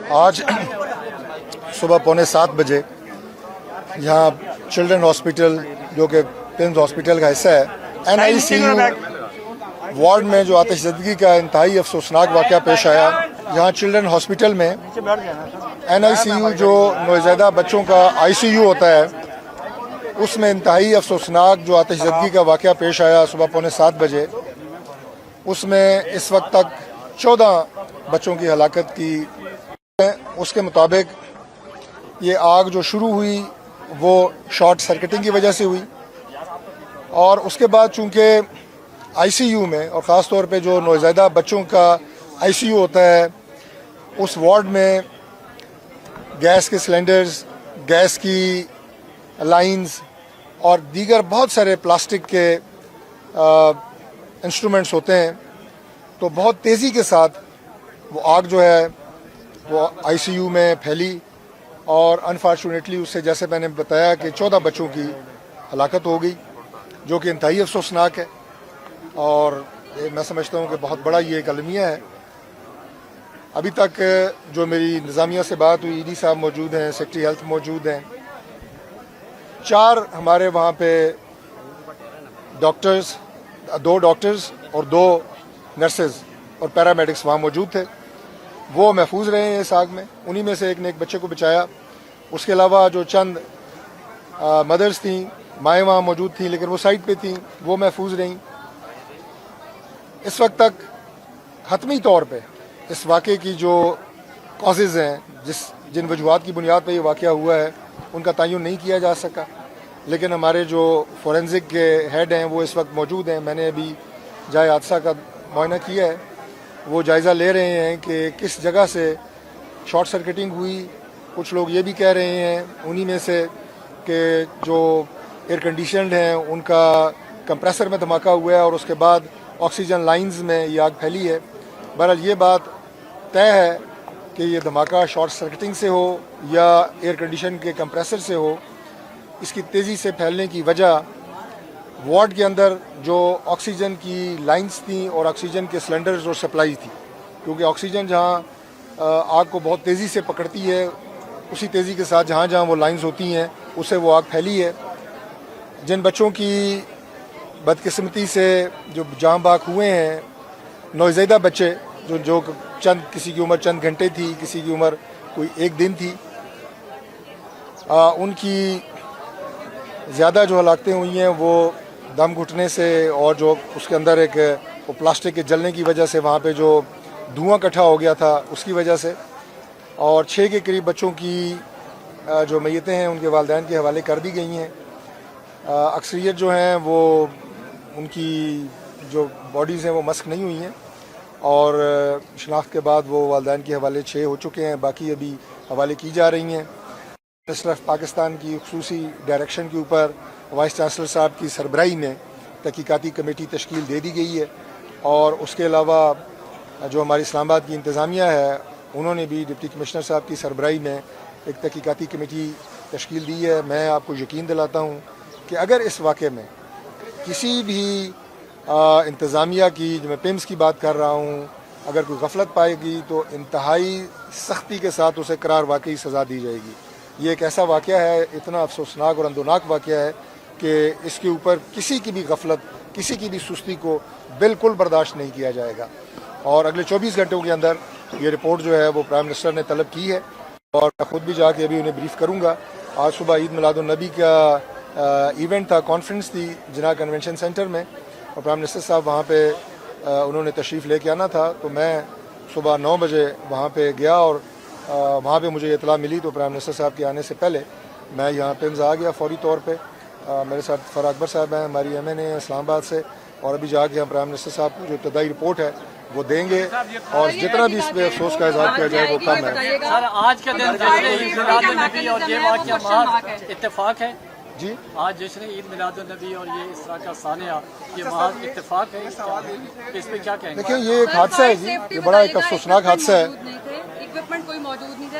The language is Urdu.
آج صبح 6:45 بجے یہاں چلڈرن ہاسپٹل جو کہ پمز ہاسپٹل کا حصہ ہے NICU وارڈ میں جو آتش زدگی کا انتہائی افسوسناک واقعہ پیش آیا. یہاں چلڈرن ہاسپٹل میں NICU جو نوزائیدہ بچوں کا ICU ہوتا ہے اس میں انتہائی افسوسناک جو آتش زدگی کا واقعہ پیش آیا صبح 6:45 بجے. اس میں اس وقت تک 14 بچوں کی ہلاکت کی. اس کے مطابق یہ آگ جو شروع ہوئی وہ شارٹ سرکٹنگ کی وجہ سے ہوئی اور اس کے بعد چونکہ ICU میں اور خاص طور پہ جو نوزائیدہ بچوں کا ICU ہوتا ہے اس وارڈ میں گیس کے سلنڈرز، گیس کی لائنز اور دیگر بہت سارے پلاسٹک کے انسٹرومنٹس ہوتے ہیں. تو بہت تیزی کے ساتھ وہ آگ جو ہے وہ ICU میں پھیلی اور انفارچونیٹلی اس سے جیسے میں نے بتایا کہ 14 بچوں کی ہلاکت ہو گئی جو کہ انتہائی افسوسناک ہے اور میں سمجھتا ہوں کہ بہت بڑا یہ ایک المیہ ہے. ابھی تک جو میری انتظامیہ سے بات ہوئی ED صاحب موجود ہیں، سیکرٹری ہیلتھ موجود ہیں، 4 ہمارے وہاں پہ ڈاکٹرز، 2 ڈاکٹرز اور 2 نرسز اور پیرامیڈکس وہاں موجود تھے. وہ محفوظ رہے ہیں اس آگ میں. انہی میں سے ایک نے ایک بچے کو بچایا. اس کے علاوہ جو چند مدرز تھیں، مائیں وہاں موجود تھیں لیکن وہ سائٹ پہ تھیں، وہ محفوظ رہیں. اس وقت تک حتمی طور پہ اس واقعے کی جو کازز ہیں، جن وجوہات کی بنیاد پہ یہ واقعہ ہوا ہے ان کا تعین نہیں کیا جا سکا. لیکن ہمارے جو فورینزک کے ہیڈ ہیں وہ اس وقت موجود ہیں. میں نے ابھی جائے حادثہ کا معائنہ کیا ہے. وہ جائزہ لے رہے ہیں کہ کس جگہ سے شارٹ سرکٹنگ ہوئی. کچھ لوگ یہ بھی کہہ رہے ہیں انہی میں سے کہ جو ایئر کنڈیشنڈ ہیں ان کا کمپریسر میں دھماکہ ہوا ہے اور اس کے بعد آکسیجن لائنز میں یہ آگ پھیلی ہے. بہرحال یہ بات طے ہے کہ یہ دھماکہ شارٹ سرکٹنگ سے ہو یا ایئر کنڈیشن کے کمپریسر سے ہو. اس کی تیزی سے پھیلنے کی وجہ وارڈ کے اندر جو آکسیجن کی لائنز تھیں اور آکسیجن کے سلنڈرز اور سپلائی تھی، کیونکہ آکسیجن جہاں آگ کو بہت تیزی سے پکڑتی ہے اسی تیزی کے ساتھ جہاں جہاں وہ لائنز ہوتی ہیں اس سے وہ آگ پھیلی ہے. جن بچوں کی بدقسمتی سے جو جاں باک ہوئے ہیں، نوزائیدہ بچے جو کسی کی عمر چند گھنٹے تھی، کسی کی عمر کوئی 1 دن تھی، ان کی زیادہ جو ہلاکتیں ہوئی ہیں وہ دم گھٹنے سے اور جو اس کے اندر ایک وہ پلاسٹک کے جلنے کی وجہ سے وہاں پہ جو دھواں اکٹھا ہو گیا تھا اس کی وجہ سے. اور 6 کے قریب بچوں کی جو میتیں ہیں ان کے والدین کے حوالے کر دی گئی ہیں. اکثریت جو ہیں وہ ان کی جو باڈیز ہیں وہ مسک نہیں ہوئی ہیں اور شناخت کے بعد وہ والدین کے حوالے 6 ہو چکے ہیں. باقی ابھی حوالے کی جا رہی ہیں. منسٹر آف پاکستان کی خصوصی ڈائریکشن کے اوپر وائس چانسلر صاحب کی سربراہی میں تحقیقاتی کمیٹی تشکیل دے دی گئی ہے اور اس کے علاوہ جو ہماری اسلام آباد کی انتظامیہ ہے انہوں نے بھی ڈپٹی کمشنر صاحب کی سربراہی میں ایک تحقیقاتی کمیٹی تشکیل دی ہے. میں آپ کو یقین دلاتا ہوں کہ اگر اس واقعے میں کسی بھی انتظامیہ کی، جو میں پمز کی بات کر رہا ہوں، اگر کوئی غفلت پائے گی تو انتہائی سختی کے ساتھ اسے قرار واقعی سزا دی جائے گی. یہ ایک ایسا واقعہ ہے، اتنا افسوسناک اور اندوناک واقعہ ہے کہ اس کے اوپر کسی کی بھی غفلت، کسی کی بھی سستی کو بالکل برداشت نہیں کیا جائے گا. اور اگلے 24 گھنٹوں کے اندر یہ رپورٹ جو ہے وہ پرائم منسٹر نے طلب کی ہے اور میں خود بھی جا کے ابھی انہیں بریف کروں گا. آج صبح عید میلاد النبی کا ایونٹ تھا، کانفرنس تھی جناح کنونشن سینٹر میں اور پرائم منسٹر صاحب وہاں پہ انہوں نے تشریف لے کے آنا تھا. تو میں صبح 9 بجے وہاں پہ گیا اور وہاں پہ مجھے اطلاع ملی تو پرائم منسٹر صاحب کے آنے سے پہلے میں یہاں پمز آ گیا فوری طور پہ. میرے ساتھ فرا اکبر صاحب ہیں، ہماری MN ہیں اسلام آباد سے، اور ابھی جا کے ہم پرائم منسٹر صاحب کو جو ابتدائی رپورٹ ہے وہ دیں گے اور جتنا بھی اس پہ افسوس کا اظہار کیا جائے وہ کم ہے. سر آج کے دن عید میلاد النبی اور یہ واقعہ محض اتفاق ہے. جی آج جشن عید میلاد النبی اور یہ اس طرح کا سانحہ یہ محض اتفاق ہے، اس پہ کیا کہیں گے؟ دیکھیں یہ ایک حادثہ ہے جی، یہ بڑا ایک افسوسناک حادثہ ہے. اکوپمنٹ کوئی موجود نہیں تھا.